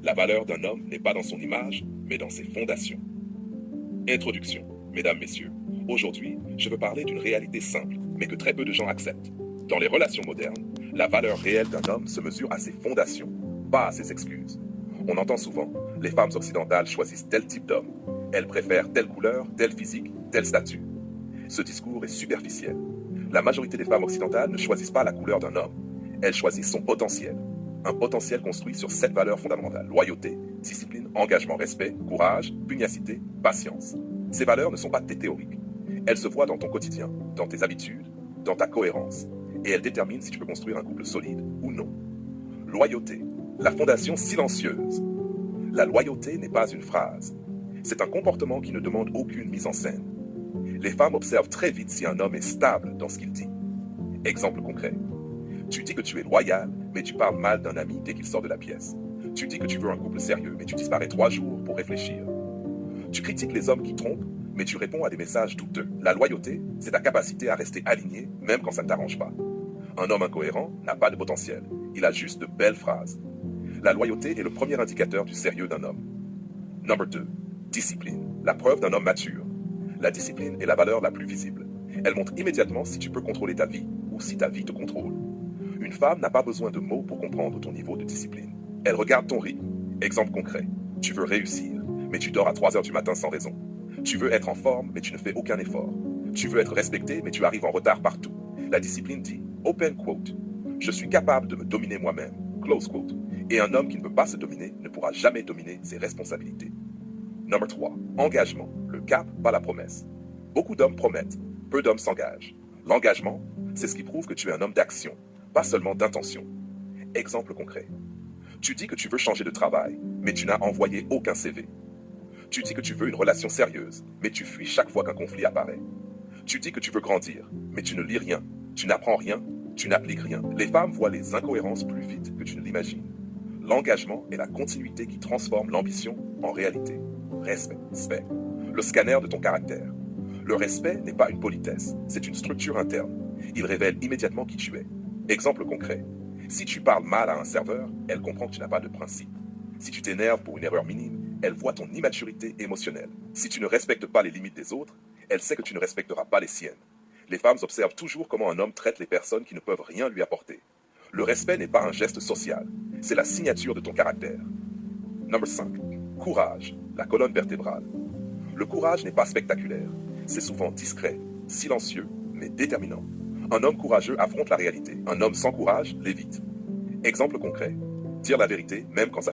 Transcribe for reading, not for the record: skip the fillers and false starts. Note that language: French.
La valeur d'un homme n'est pas dans son image, mais dans ses fondations. Introduction. Mesdames, Messieurs, aujourd'hui, je veux parler d'une réalité simple, mais que très peu de gens acceptent. Dans les relations modernes, la valeur réelle d'un homme se mesure à ses fondations, pas à ses excuses. On entend souvent, les femmes occidentales choisissent tel type d'homme. Elles préfèrent telle couleur, tel physique, tel statut. Ce discours est superficiel. La majorité des femmes occidentales ne choisissent pas la couleur d'un homme. Elles choisissent son potentiel. Un potentiel construit sur 7 valeurs fondamentales: loyauté, discipline, engagement, respect, courage, pugnacité, patience. Ces valeurs ne sont pas théoriques. Elles se voient dans ton quotidien, dans tes habitudes, dans ta cohérence. Et elles déterminent si tu peux construire un couple solide ou non. Loyauté, la fondation silencieuse. La loyauté n'est pas une phrase. C'est un comportement qui ne demande aucune mise en scène. Les femmes observent très vite si un homme est stable dans ce qu'il dit. Exemple concret. Tu dis que tu es loyal, mais tu parles mal d'un ami dès qu'il sort de la pièce. Tu dis que tu veux un couple sérieux, mais tu disparais 3 jours pour réfléchir. Tu critiques les hommes qui trompent, mais tu réponds à des messages douteux. La loyauté, c'est ta capacité à rester aligné, même quand ça ne t'arrange pas. Un homme incohérent n'a pas de potentiel. Il a juste de belles phrases. La loyauté est le premier indicateur du sérieux d'un homme. Number 2. Discipline. La preuve d'un homme mature. La discipline est la valeur la plus visible. Elle montre immédiatement si tu peux contrôler ta vie ou si ta vie te contrôle. Une femme n'a pas besoin de mots pour comprendre ton niveau de discipline. Elle regarde ton rythme. Exemple concret. Tu veux réussir, mais tu dors à 3 heures du matin sans raison. Tu veux être en forme, mais tu ne fais aucun effort. Tu veux être respecté, mais tu arrives en retard partout. La discipline dit, open quote, je suis capable de me dominer moi-même, close quote. Et un homme qui ne peut pas se dominer ne pourra jamais dominer ses responsabilités. Number 3. Engagement. Le cap, pas la promesse. Beaucoup d'hommes promettent, peu d'hommes s'engagent. L'engagement, c'est ce qui prouve que tu es un homme d'action, pas seulement d'intention. Exemple concret. Tu dis que tu veux changer de travail, mais tu n'as envoyé aucun CV. Tu dis que tu veux une relation sérieuse, mais tu fuis chaque fois qu'un conflit apparaît. Tu dis que tu veux grandir, mais tu ne lis rien, tu n'apprends rien, tu n'appliques rien. Les femmes voient les incohérences plus vite que tu ne l'imagines. L'engagement est la continuité qui transforme l'ambition en réalité. Respect. Le scanner de ton caractère. Le respect n'est pas une politesse, c'est une structure interne. Il révèle immédiatement qui tu es. Exemple concret. Si tu parles mal à un serveur, elle comprend que tu n'as pas de principe. Si tu t'énerves pour une erreur minime, elle voit ton immaturité émotionnelle. Si tu ne respectes pas les limites des autres, elle sait que tu ne respecteras pas les siennes. Les femmes observent toujours comment un homme traite les personnes qui ne peuvent rien lui apporter. Le respect n'est pas un geste social, c'est la signature de ton caractère. Number 5. Courage, la colonne vertébrale. Le courage n'est pas spectaculaire, c'est souvent discret, silencieux, mais déterminant. Un homme courageux affronte la réalité, un homme sans courage l'évite. Exemple concret, dire la vérité même quand ça